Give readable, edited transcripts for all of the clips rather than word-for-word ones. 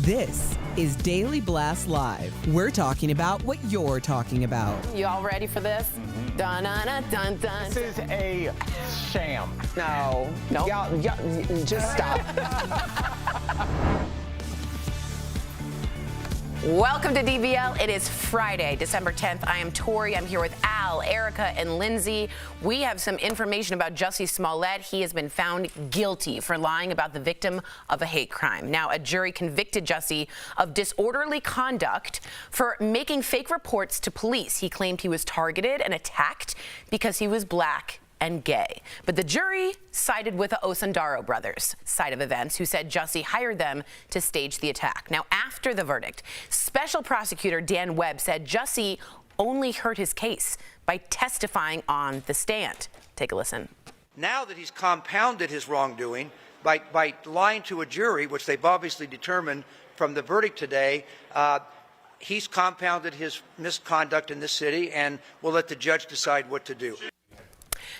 This is Daily Blast Live. We're talking about what you're talking about. You all ready for this? Dun dun dun dun dun. This is a sham. No. Nope. Y'all, just stop. Welcome to DBL. It is Friday, December 10th. I am Tori. I'm here with Al, Erica, and Lindsay. We have some information about Jussie Smollett. He has been found guilty for lying about the victim of a hate crime. Now, a jury convicted Jussie of disorderly conduct for making fake reports to police. He claimed he was targeted and attacked because he was black and gay. But the jury sided with the Osundaro brothers' side of events, who said Jussie hired them to stage the attack. Now, after the verdict, Special Prosecutor Dan Webb said Jussie only hurt his case by testifying on the stand. Take a listen. Now that he's compounded his wrongdoing by lying to a jury, which they've obviously determined from the verdict today, he's compounded his misconduct in this city, and we'll let the judge decide what to do.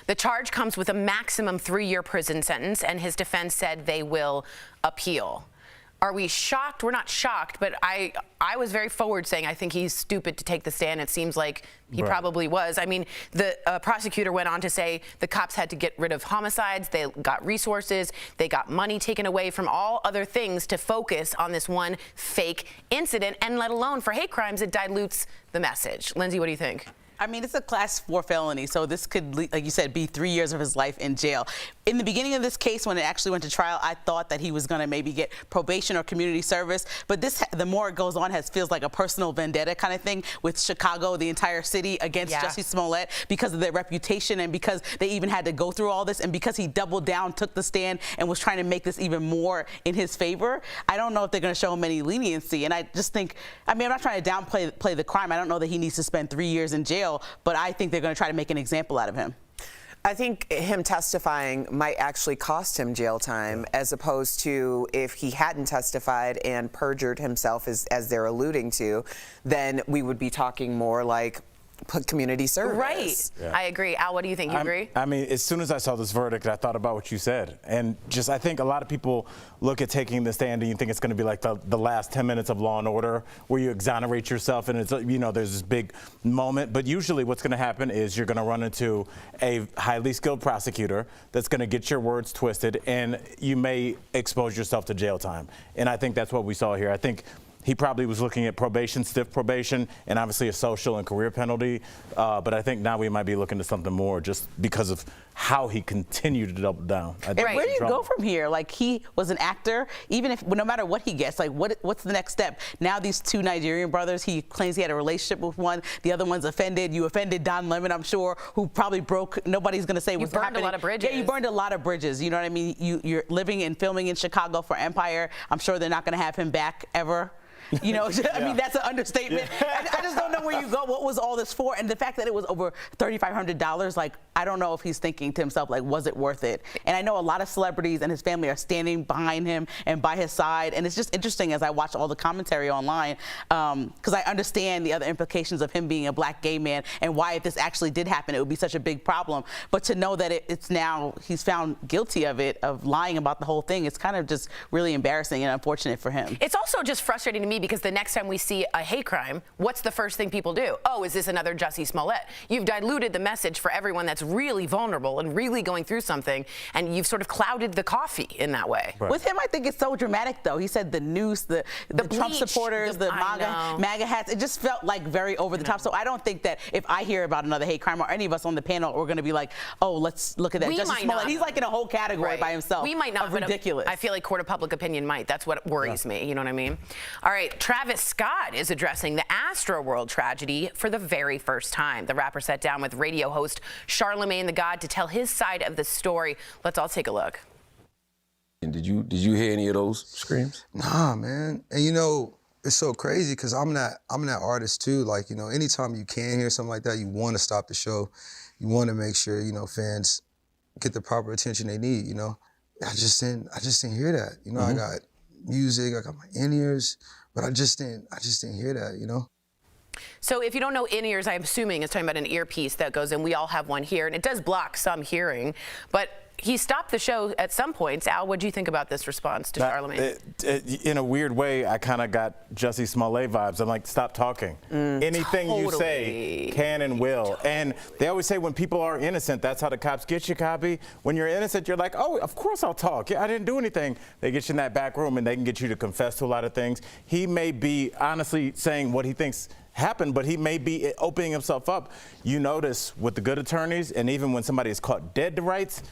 The charge comes with a maximum 3-year prison sentence, and his defense said they will appeal. Are we shocked? We're not shocked, but I was very forward saying I think he's stupid to take the stand. It seems like he probably was. I mean, the prosecutor went on to say the cops had to get rid of homicides. They got resources. They got money taken away from all other things to focus on this one fake incident, and let alone for hate crimes, it dilutes the message. Lindsay, what do you think? I mean, it's a class 4 felony, so this could, like you said, be 3 years of his life in jail. In the beginning of this case, when it actually went to trial, I thought that he was going to maybe get probation or community service. But this, the more it goes on, feels like a personal vendetta kind of thing with Chicago, the entire city, against Jussie Smollett because of their reputation and because they even had to go through all this and because he doubled down, took the stand, and was trying to make this even more in his favor. I don't know if they're going to show him any leniency. And I just think, I mean, I'm not trying to downplay the crime. I don't know that he needs to spend 3 years in jail, but I think they're going to try to make an example out of him. I think him testifying might actually cost him jail time, as opposed to if he hadn't testified and perjured himself, as they're alluding to, then we would be talking more like community service. Right. Yeah. I agree. Al, what do you think? You agree? I mean, as soon as I saw this verdict, I thought about what you said. And just, I think a lot of people look at taking the stand and you think it's going to be like the last 10 minutes of Law and Order, where you exonerate yourself and it's, you know, there's this big moment. But usually what's going to happen is you're going to run into a highly skilled prosecutor that's going to get your words twisted, and you may expose yourself to jail time. And I think that's what we saw here. I think he probably was looking at probation, stiff probation, and obviously a social and career penalty. But I think now we might be looking to something more, just because of how he continued to double down. And where do you go from here? Like, he was an actor. Even if, no matter what he gets, like, what's the next step? Now these two Nigerian brothers, he claims he had a relationship with one. The other one's offended. You offended Don Lemon, I'm sure, who probably broke. Nobody's going to say what's happening. You burned a lot of bridges. Yeah, you burned a lot of bridges. You know what I mean? You're living and filming in Chicago for Empire. I'm sure they're not going to have him back ever. You know, I mean, that's an understatement. I just don't know where you go. What was all this for? And the fact that it was over $3,500, like, I don't know if he's thinking to himself, like, was it worth it? And I know a lot of celebrities and his family are standing behind him and by his side. And it's just interesting as I watch all the commentary online, because I understand the other implications of him being a black gay man and why, if this actually did happen, it would be such a big problem. But to know that it's now he's found guilty of it, of lying about the whole thing, it's kind of just really embarrassing and unfortunate for him. It's also just frustrating to me because the next time we see a hate crime, what's the first thing people do? Oh, is this another Jussie Smollett? You've diluted the message for everyone that's really vulnerable and really going through something, and you've sort of clouded the coffee in that way. Right. With him, I think it's so dramatic, though. He said the noose, the Trump supporters, the MAGA hats. It just felt like very over the top. So I don't think that if I hear about another hate crime, or any of us on the panel, we're going to be like, oh, let's look at that. Jussie Smollett, he's like in a whole category by himself. We might not. Ridiculous. I feel like court of public opinion might. That's what worries me. You know what I mean? All right. Travis Scott is addressing the Astroworld tragedy for the very first time. The rapper sat down with radio host Charlemagne the God to tell his side of the story. Let's all take a look. And did you hear any of those screams? Nah, man. And you know, it's so crazy because I'm that artist too. Like, you know, anytime you can hear something like that, you want to stop the show. You want to make sure, you know, fans get the proper attention they need, you know. I just didn't hear that. You know, I got music, I got my in-ears, but I just didn't hear that, you know. So if you don't know in-ears, I'm assuming it's talking about an earpiece that goes in. We all have one here, and it does block some hearing. But he stopped the show at some points. Al, what do you think about this response to Charlamagne? In a weird way, I kind of got Jussie Smollett vibes. I'm like, stop talking. Anything you say can and will. And they always say when people are innocent, that's how the cops get you, copy. When you're innocent, you're like, oh, of course I'll talk. Yeah, I didn't do anything. They get you in that back room, and they can get you to confess to a lot of things. He may be honestly saying what he thinks happened, but he may be opening himself up. You notice with the good attorneys, and even when somebody is caught dead to rights,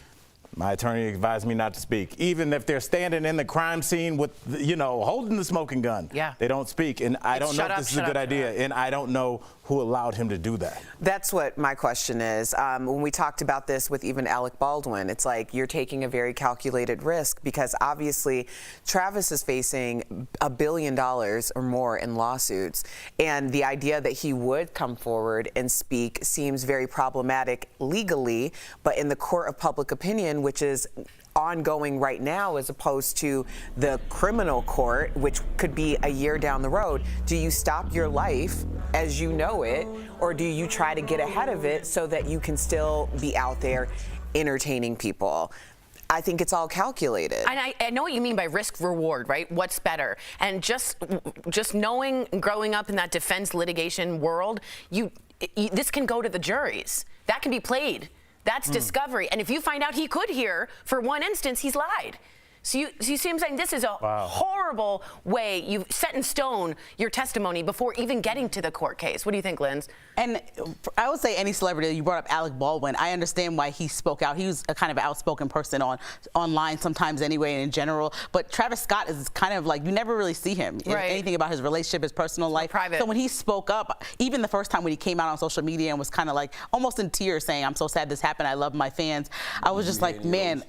my attorney advised me not to speak. Even if they're standing in the crime scene with, holding the smoking gun, they don't speak. And I don't know if this is a good idea. And I don't know who allowed him to do that. That's what my question is. When we talked about this with even Alec Baldwin, it's like you're taking a very calculated risk because obviously Travis is facing $1 billion or more in lawsuits. And the idea that he would come forward and speak seems very problematic legally, but in the court of public opinion, which is ongoing right now as opposed to the criminal court, which could be a year down the road. Do you stop your life as you know it, or do you try to get ahead of it so that you can still be out there entertaining people? I think it's all calculated. And I know what you mean by risk reward, right? What's better? And just knowing, growing up in that defense litigation world, this can go to the juries. That can be played. That's discovery. And if you find out he could hear, for one instance, he's lied. So you see what I'm saying? This is a horrible way. You've set in stone your testimony before even getting to the court case. What do you think, Linz? And I would say any celebrity. You brought up Alec Baldwin. I understand why he spoke out. He was a kind of outspoken person online sometimes anyway and in general. But Travis Scott is kind of like, you never really see him. Anything about his relationship, his personal life. Private. So when he spoke up, even the first time when he came out on social media and was kind of like almost in tears saying, I'm so sad this happened. I love my fans. I was just like, man,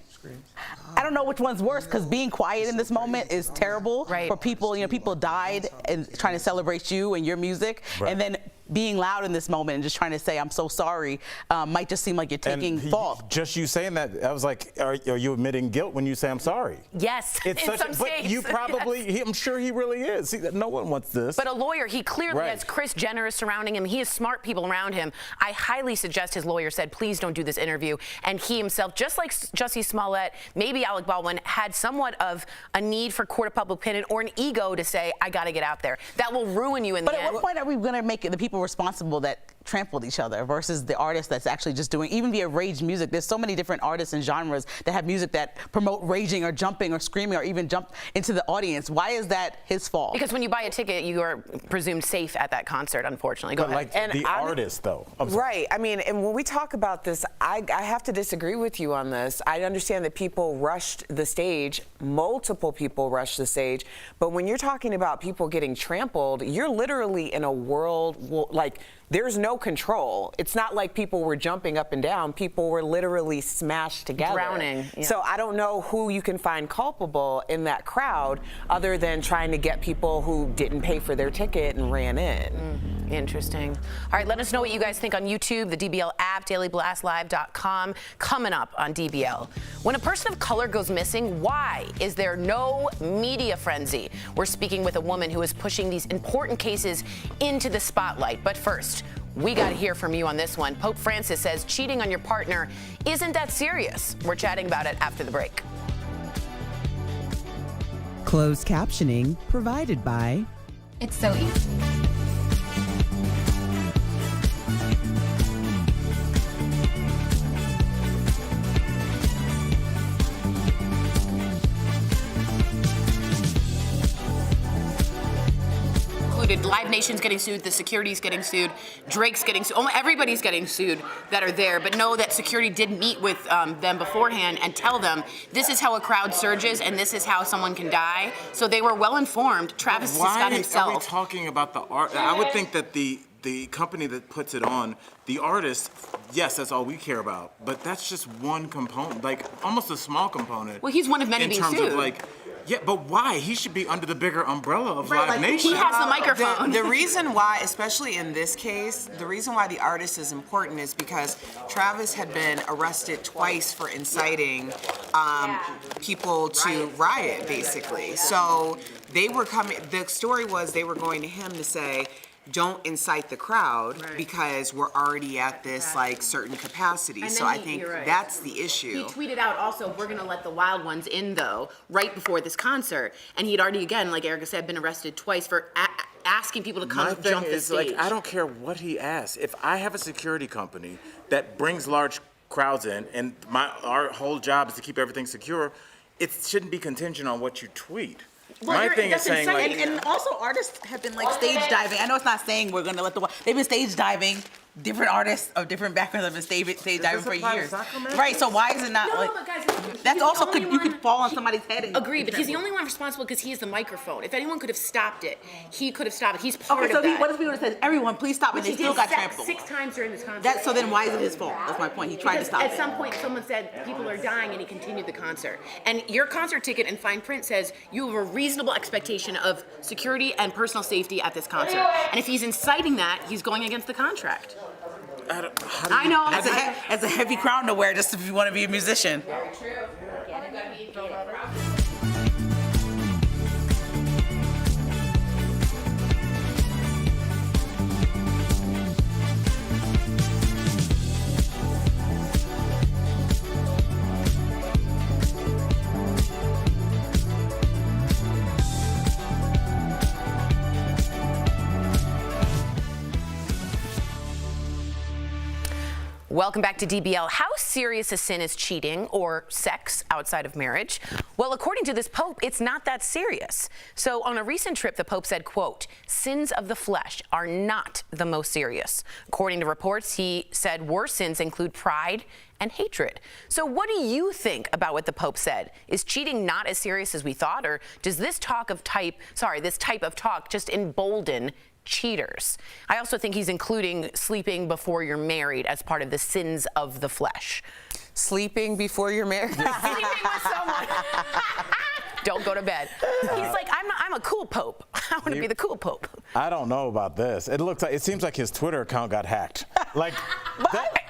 I don't know which one's worse because being quiet in this moment is terrible for people. People died and trying to celebrate you and your music, and then being loud in this moment and just trying to say I'm so sorry might just seem like you're taking fault. Just you saying that, I was like, are you admitting guilt when you say I'm sorry? Yes, it's in some but states. you probably, I'm sure he really is. See, no one wants this. But a lawyer, he clearly has Kris Jenner surrounding him. He has smart people around him. I highly suggest his lawyer said, please don't do this interview. And he himself, just like Jussie Smollett, maybe Alec Baldwin, had somewhat of a need for court of public opinion or an ego to say, I got to get out there. That will ruin you in the end. But at what point are we going to make the people responsible that trampled each other versus the artist that's actually just doing, even via rage music? There's so many different artists and genres that have music that promote raging or jumping or screaming or even jump into the audience. Why is that his fault? Because when you buy a ticket, you are presumed safe at that concert, unfortunately. Go ahead. Like and the artist, though. Right. I mean, and when we talk about this, I have to disagree with you on this. I understand that people rushed the stage. Multiple people rushed the stage. But when you're talking about people getting trampled, you're literally in a world, like, there's no control. It's not like people were jumping up and down. People were literally smashed together. Drowning. Yeah. So I don't know who you can find culpable in that crowd other than trying to get people who didn't pay for their ticket and ran in. Interesting. All right, let us know what you guys think on YouTube, the DBL app, dailyblastlive.com. Coming up on DBL. When a person of color goes missing, why is there no media frenzy? We're speaking with a woman who is pushing these important cases into the spotlight. But first, we got to hear from you on this one. Pope Francis says cheating on your partner isn't that serious. We're chatting about it after the break. Closed captioning provided by It's so easy. Live Nation's getting sued, the security's getting sued, Drake's getting sued, everybody's getting sued that are there, but know that security did meet with them beforehand and tell them this is how a crowd surges and this is how someone can die. So they were well informed. Travis Scott himself. Why are we talking about the art? I would think that the company that puts it on, the artist, yes, that's all we care about, but that's just one component, like almost a small component. Well, he's one of many being sued. In terms of like, yeah, but why? He should be under the bigger umbrella of Live Nation. He has the microphone. The reason why, especially in this case, the reason why the artist is important is because Travis had been arrested twice for inciting people to riot, basically. So they were coming, the story was they were going to him to say, don't incite the crowd because we're already at this like certain capacity. So I think that's the issue. He tweeted out also, we're going to let the wild ones in though, right before this concert. And he'd already, again, like Erica said, been arrested twice for asking people to come My thing jump the is, stage. like, I don't care what he asks. If I have a security company that brings large crowds in, and our whole job is to keep everything secure, it shouldn't be contingent on what you tweet. Well, My thing is saying, like, and also artists have been like stage diving. I know it's not saying we're going to let they've been stage diving. Different artists of different backgrounds have been stage diving for years. Right, so why is it not like... but guys, that's also, you could fall on somebody's head. And agree, but he's the only one responsible because he has the microphone. If anyone could have stopped it, he could have stopped it. He's part of that. What if he would have said, everyone, please stop, and they still got trampled? 6 times during this concert. So then why is it his fault? That's my point. He tried to stop it. At some point, someone said people are dying, and he continued the concert. And your concert ticket in fine print says you have a reasonable expectation of security and personal safety at this concert. And if he's inciting that, he's going against the contract. I know. That's a heavy crown to wear just if you want to be a musician. Very true. Welcome back to DBL. How serious a sin is cheating or sex outside of marriage? Well, according to this Pope, it's not that serious. So on a recent trip, the Pope said, quote, sins of the flesh are not the most serious. According to reports, he said worse sins include pride and hatred. So what do you think about what the Pope said? Is cheating not as serious as we thought, or does this type of talk just embolden cheaters? I also think he's including sleeping before you're married as part of the sins of the flesh. Sleeping before you're married? Sleeping with someone. Don't go to bed. He's like, I'm a cool pope. I want to be the cool pope. I don't know about this. It seems like his Twitter account got hacked. Like,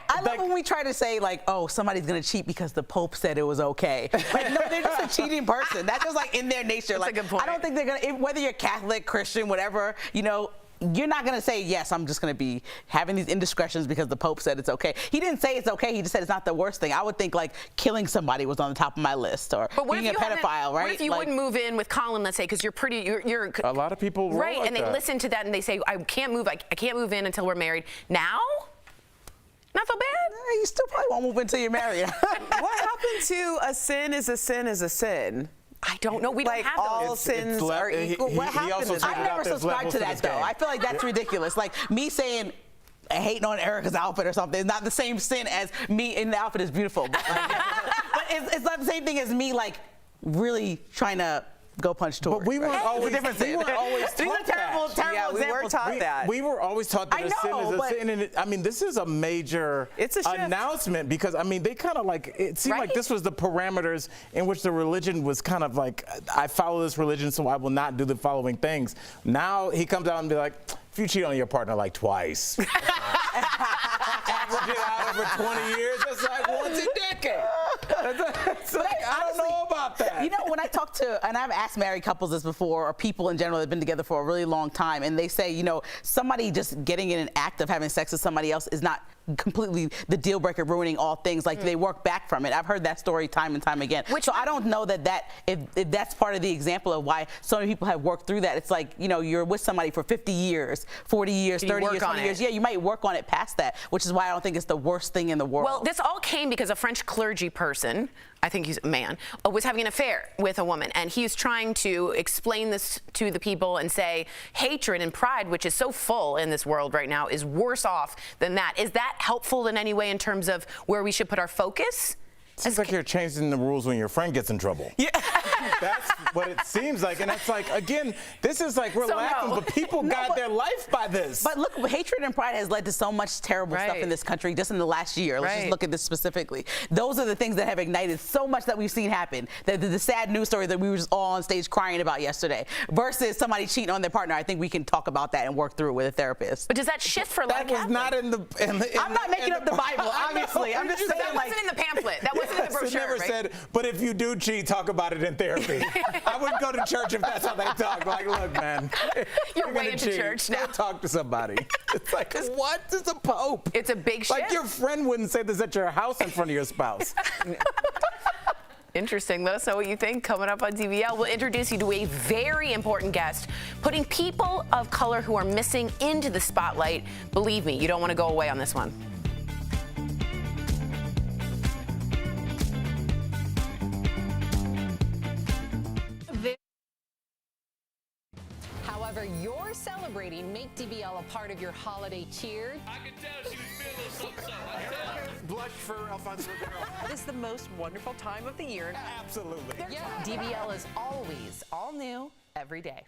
I love when we try to say, like, oh, somebody's going to cheat because the Pope said it was okay. Like, no, they're just a cheating person. That's just, like, in their nature. That's like, a good point. I don't think they're going to, whether you're Catholic, Christian, whatever, you're not going to say, yes, I'm just going to be having these indiscretions because the Pope said it's okay. He didn't say it's okay. He just said it's not the worst thing. I would think, like, killing somebody was on the top of my list, or being a pedophile, right? What if you wouldn't move in with Colin, let's say, because you're a lot of people roll right, like and they listen to that and they say, I can't move in until we're married. Now? Not so bad? You still probably won't move until you're married. What happened to a sin is a sin is a sin? I don't know. We don't have those. All sins are equal. What happened to that? I never subscribed to that, though. I feel like that's ridiculous. Like, me saying hating on Erica's outfit or something is not the same sin as me in the outfit is beautiful. But, but it's not the same thing as me, like, really trying to go punch Tori. But we weren't always taught terrible we were taught that. We were always taught that a sin is a sin. And I mean, this is a major announcement because, I mean, they kind of like, it seemed like this was the parameters in which the religion was kind of like, I follow this religion, so I will not do the following things. Now he comes out and be like, if you cheat on your partner like twice, average it out over 20 years, it's like once a decade. It's like, I don't know about that. When I talk to, and I've asked married couples this before, or people in general that have been together for a really long time, and they say, somebody just getting in an act of having sex with somebody else is not completely the deal breaker, ruining all things. Like, they work back from it. I've heard that story time and time again. So I don't know if that's part of the example of why so many people have worked through that. It's like, you're with somebody for 50 years, 40 years, 30 years, 20 years. Yeah, you might work on it past that, which is why I don't think it's the worst thing in the world. Well, this all came because a French clergy person, I think he's a man, was having an affair with a woman, and he's trying to explain this to the people and say hatred and pride, which is so full in this world right now, is worse off than that. Is that helpful in any way in terms of where we should put our focus? Seems like you're changing the rules when your friend gets in trouble. Yeah. That's what it seems like. And it's like, again, this is like we're laughing, but people got their life by this. But look, hatred and pride has led to so much terrible stuff in this country just in the last year. Let's just look at this specifically. Those are the things that have ignited so much that we've seen happen. The sad news story that we were just all on stage crying about yesterday versus somebody cheating on their partner. I think we can talk about that and work through it with a therapist. But does that shift for that was not in the I'm not making up the Bible, obviously. I'm just saying, that wasn't in the pamphlet. That wasn't in the brochure, It never right? said, but if you do cheat, talk about it in therapy. I wouldn't go to church if that's how they talk. Like, look, man. You're way gonna into cheat. church now. Go talk to somebody. It's like, what is a pope? It's a big Like, shift. your friend wouldn't say this at your house in front of your spouse. Interesting. Let us know what you think. Coming up on DBL, we'll introduce you to a very important guest, putting people of color who are missing into the spotlight. Believe me, you don't want to go away on this one. However you're celebrating, make DBL a part of your holiday cheer. I can tell she was feeling something. I tell her. Blush for Alfonso Ribeiro. This is the most wonderful time of the year. Absolutely. DBL is always all new every day.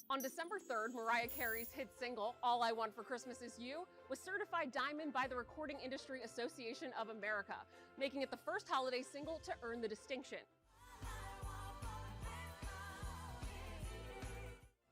On December 3rd, Mariah Carey's hit single, All I Want for Christmas Is You, was certified diamond by the Recording Industry Association of America, making it the first holiday single to earn the distinction.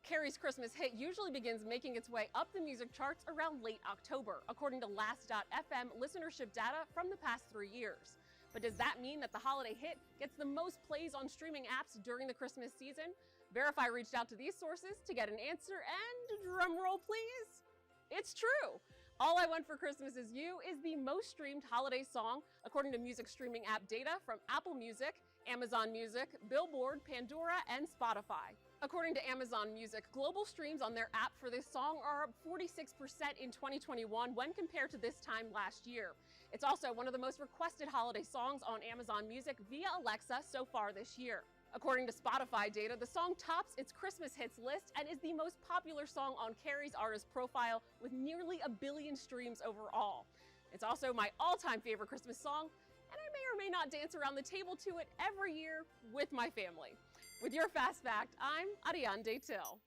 Carey's Christmas hit usually begins making its way up the music charts around late October, according to Last.fm listenership data from the past 3 years. But does that mean that the holiday hit gets the most plays on streaming apps during the Christmas season? Verify reached out to these sources to get an answer, and drumroll please, it's true. All I Want for Christmas Is You is the most streamed holiday song according to music streaming app data from Apple Music, Amazon Music, Billboard, Pandora, and Spotify. According to Amazon Music, global streams on their app for this song are up 46% in 2021 when compared to this time last year. It's also one of the most requested holiday songs on Amazon Music via Alexa so far this year. According to Spotify data, the song tops its Christmas hits list and is the most popular song on Carey's artist profile with nearly 1 billion streams overall. It's also my all-time favorite Christmas song, and I may or may not dance around the table to it every year with my family. With your Fast Fact, I'm Ariane Till.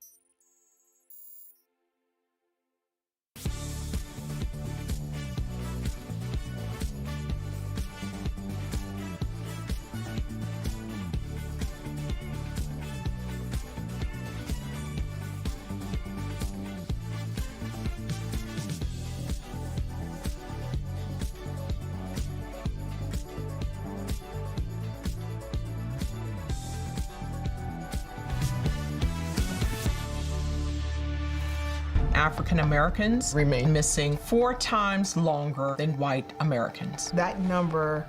African Americans remain missing 4 times longer than white Americans. That number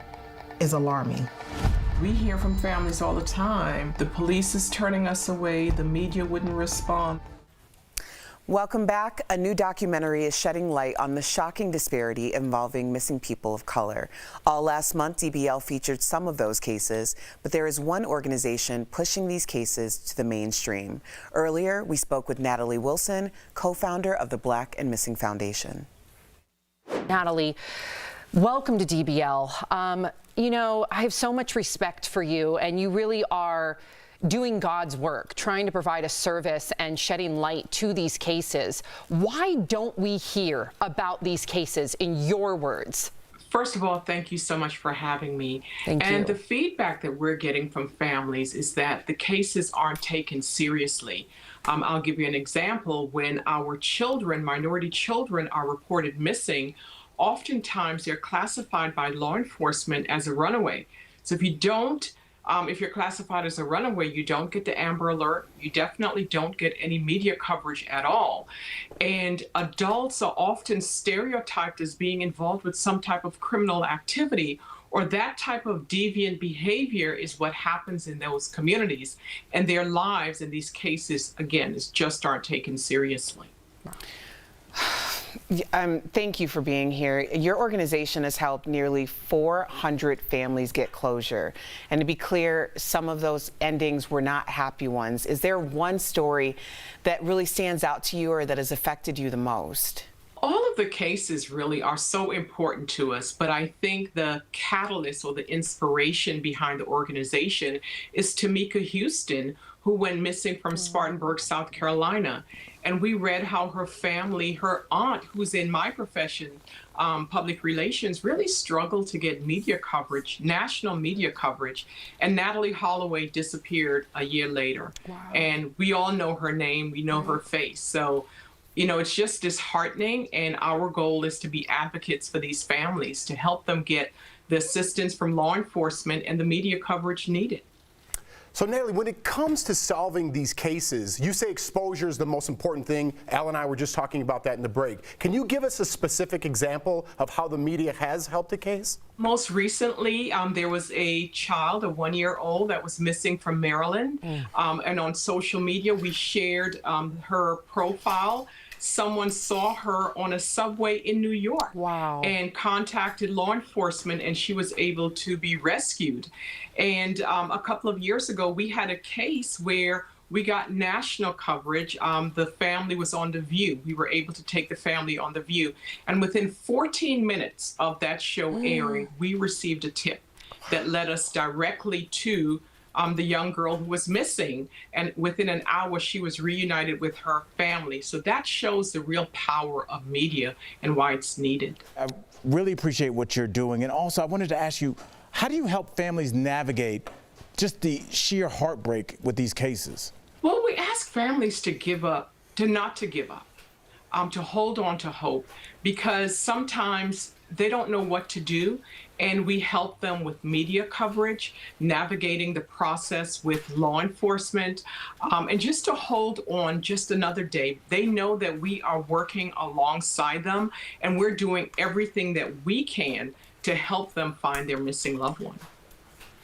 is alarming. We hear from families all the time, the police is turning us away, the media wouldn't respond. Welcome back. A new documentary is shedding light on the shocking disparity involving missing people of color. All last month, DBL featured some of those cases, but there is one organization pushing these cases to the mainstream. Earlier, we spoke with Natalie Wilson, co-founder of the Black and Missing Foundation. Natalie, welcome to DBL. You know, I have so much respect for you, and you really are doing God's work, trying to provide a service and shedding light to these cases. Why don't we hear about these cases in your words? First of all, thank you so much for having me. Thank you. And the feedback that we're getting from families is that the cases aren't taken seriously. I'll give you an example. When our children, minority children, are reported missing, oftentimes they're classified by law enforcement as a runaway. So if you're classified as a runaway, you don't get the Amber Alert. You definitely don't get any media coverage at all. And adults are often stereotyped as being involved with some type of criminal activity, or that type of deviant behavior is what happens in those communities. And their lives in these cases, again, just aren't taken seriously. Thank you for being here. Your organization has helped nearly 400 families get closure. And to be clear, some of those endings were not happy ones. Is there one story that really stands out to you or that has affected you the most? All of the cases really are so important to us, but I think the catalyst or the inspiration behind the organization is Tamika Houston, who went missing from Spartanburg, South Carolina. And we read how her family, her aunt, who's in my profession, public relations, really struggled to get media coverage, national media coverage. And Natalie Holloway disappeared a year later. Wow. And we all know her name, we know her face. So, you know, it's just disheartening. And our goal is to be advocates for these families, to help them get the assistance from law enforcement, and the media coverage needed. So, Natalie, when it comes to solving these cases, you say exposure is the most important thing. Al and I were just talking about that in the break. Can you give us a specific example of how the media has helped a case? Most recently, there was a child, a 1-year-old, that was missing from Maryland. And on social media, we shared her profile. Someone saw her on a subway in New York. Wow. And contacted law enforcement, and she was able to be rescued. And a couple of years ago, we had a case where we got national coverage. The family was on The View. We were able to take the family on The View. And within 14 minutes of that show airing, we received a tip that led us directly to the young girl who was missing. And within an hour, she was reunited with her family. So that shows the real power of media and why it's needed. I really appreciate what you're doing. And also, I wanted to ask you, how do you help families navigate just the sheer heartbreak with these cases? Well, we ask families to give up, not to give up, to hold on to hope, because sometimes they don't know what to do, and we help them with media coverage, navigating the process with law enforcement, and just to hold on just another day. They know that we are working alongside them, and we're doing everything that we can to help them find their missing loved one.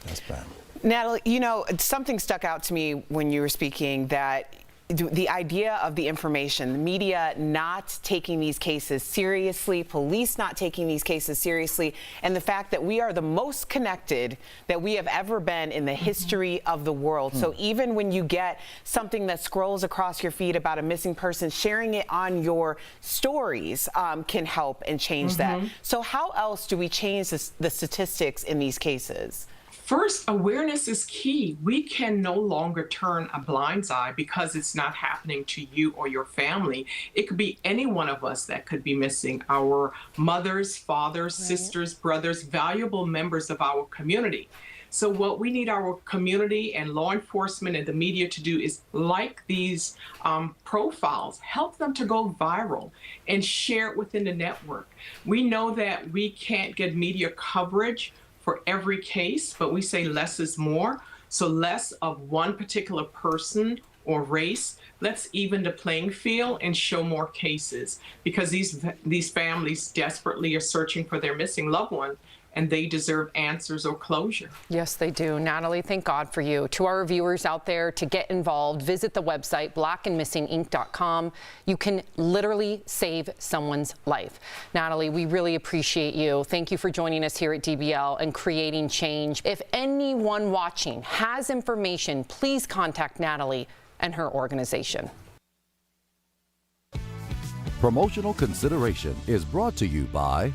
That's bad. Natalie, you know, something stuck out to me when you were speaking, that the idea of the information, the media not taking these cases seriously, police not taking these cases seriously, and the fact that we are the most connected that we have ever been in the history of the world. So even when you get something that scrolls across your feed about a missing person, sharing it on your stories can help and change that. So how else do we change the statistics in these cases? First, awareness is key. We can no longer turn a blind eye because it's not happening to you or your family. It could be any one of us that could be missing. Our mothers, fathers, sisters, brothers, valuable members of our community. So what we need our community and law enforcement and the media to do is like these profiles, help them to go viral and share it within the network. We know that we can't get media coverage for every case, but we say less is more. So less of one particular person or race. Let's even the playing field and show more cases, because these families desperately are searching for their missing loved one, and they deserve answers or closure. Yes, they do. Natalie, thank God for you. To our viewers out there, to get involved, visit the website blackandmissinginc.com. You can literally save someone's life. Natalie, we really appreciate you. Thank you for joining us here at DBL and creating change. If anyone watching has information, please contact Natalie and her organization. Promotional consideration is brought to you by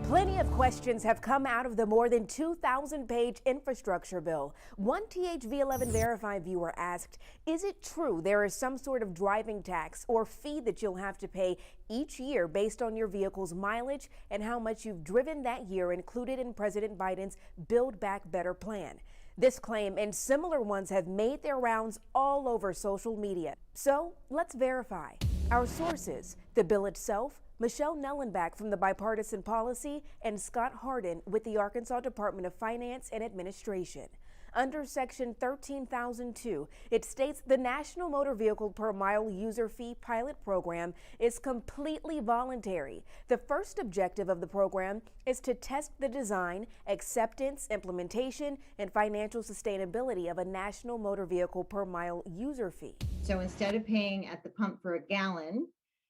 Plenty of questions have come out of the more than 2,000-page infrastructure bill. One THV11 Verify viewer asked, is it true there is some sort of driving tax or fee that you'll have to pay each year based on your vehicle's mileage and how much you've driven that year, included in President Biden's Build Back Better plan? This claim and similar ones have made their rounds all over social media. So let's verify. Our sources: the bill itself, Michelle Nellenbach from the Bipartisan Policy, and Scott Hardin with the Arkansas Department of Finance and Administration. Under Section 13,002, it states the National Motor Vehicle Per Mile User Fee Pilot Program is completely voluntary. The first objective of the program is to test the design, acceptance, implementation, and financial sustainability of a National Motor Vehicle Per Mile User Fee. So instead of paying at the pump for a gallon,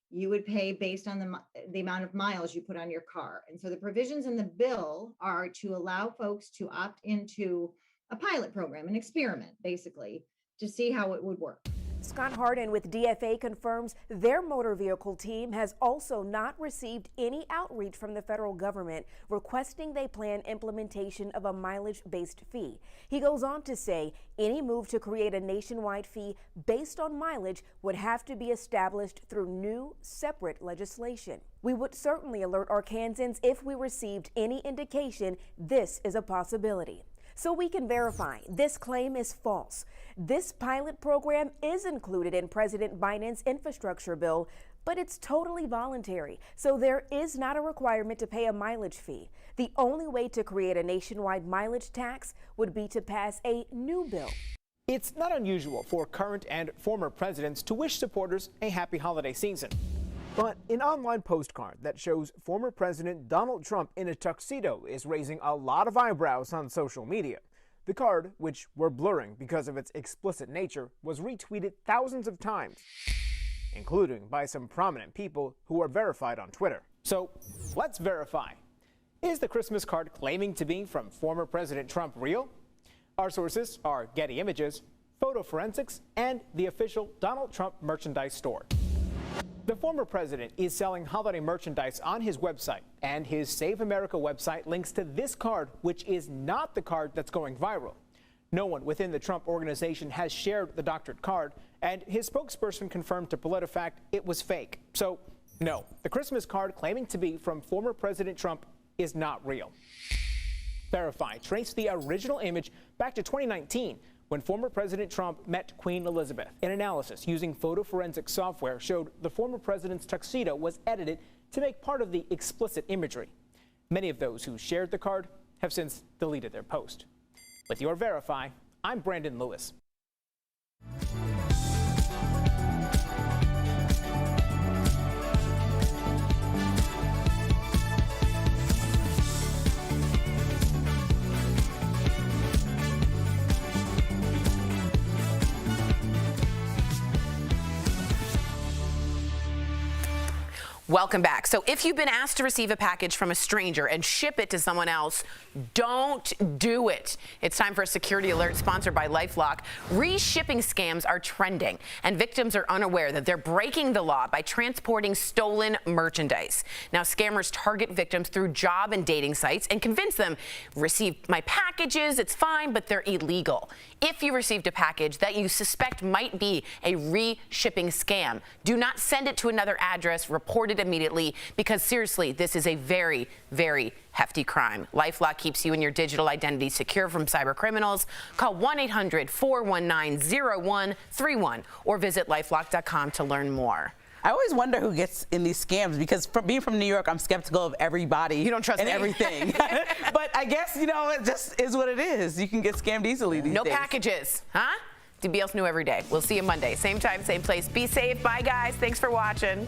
you would pay based on the amount of miles you put on your car. And so the provisions in the bill are to allow folks to opt into a pilot program, an experiment, basically, to see how it would work. Scott Hardin with DFA confirms their motor vehicle team has also not received any outreach from the federal government requesting they plan implementation of a mileage-based fee. He goes on to say any move to create a nationwide fee based on mileage would have to be established through new, separate legislation. We would certainly alert Arkansans if we received any indication this is a possibility. so we can verify this claim is false. This pilot program is included in President Biden's infrastructure bill, but it's totally voluntary, so there is not a requirement to pay a mileage fee. The only way to create a nationwide mileage tax would be to pass a new bill. It's not unusual for current and former presidents to wish supporters a happy holiday season. But an online postcard that shows former President Donald Trump in a tuxedo is raising a lot of eyebrows on social media. The card, which we're blurring because of its explicit nature, was retweeted thousands of times, including by some prominent people who are verified on Twitter. So let's verify. Is the Christmas card claiming to be from former President Trump real? Our sources are Getty Images, Photo Forensics, and the official Donald Trump merchandise store. The former president is selling holiday merchandise on his website, and his Save America website links to this card, which is not the card that's going viral. No one within the Trump organization has shared the doctored card, and his spokesperson confirmed to PolitiFact it was fake. So, no, the Christmas card claiming to be from former President Trump is not real. Verify traced the original image back to 2019 when former President Trump met Queen Elizabeth. An analysis using photo forensic software showed the former president's tuxedo was edited to make part of the explicit imagery. Many of those who shared the card have since deleted their post. With your Verify, I'm Brandon Lewis. Welcome back. So if you've been asked to receive a package from a stranger and ship it to someone else, don't do it. It's time for a security alert sponsored by LifeLock. Reshipping scams are trending, and victims are unaware that they're breaking the law by transporting stolen merchandise. Now, scammers target victims through job and dating sites and convince them, receive my packages, it's fine, but they're illegal. If you received a package that you suspect might be a reshipping scam, do not send it to another address, report it immediately, because seriously, this is a very, very hefty crime. LifeLock keeps you and your digital identity secure from cyber criminals. Call 1-800-419-0131 or visit lifelock.com to learn more. I always wonder who gets in these scams, because being from New York, I'm skeptical of everybody. You don't trust and me? Everything. But I guess, you know, it just is what it is. You can get scammed easily these days. No packages, huh? DBL's new every day. We'll see you Monday. Same time, same place. Be safe. Bye, guys. Thanks for watching.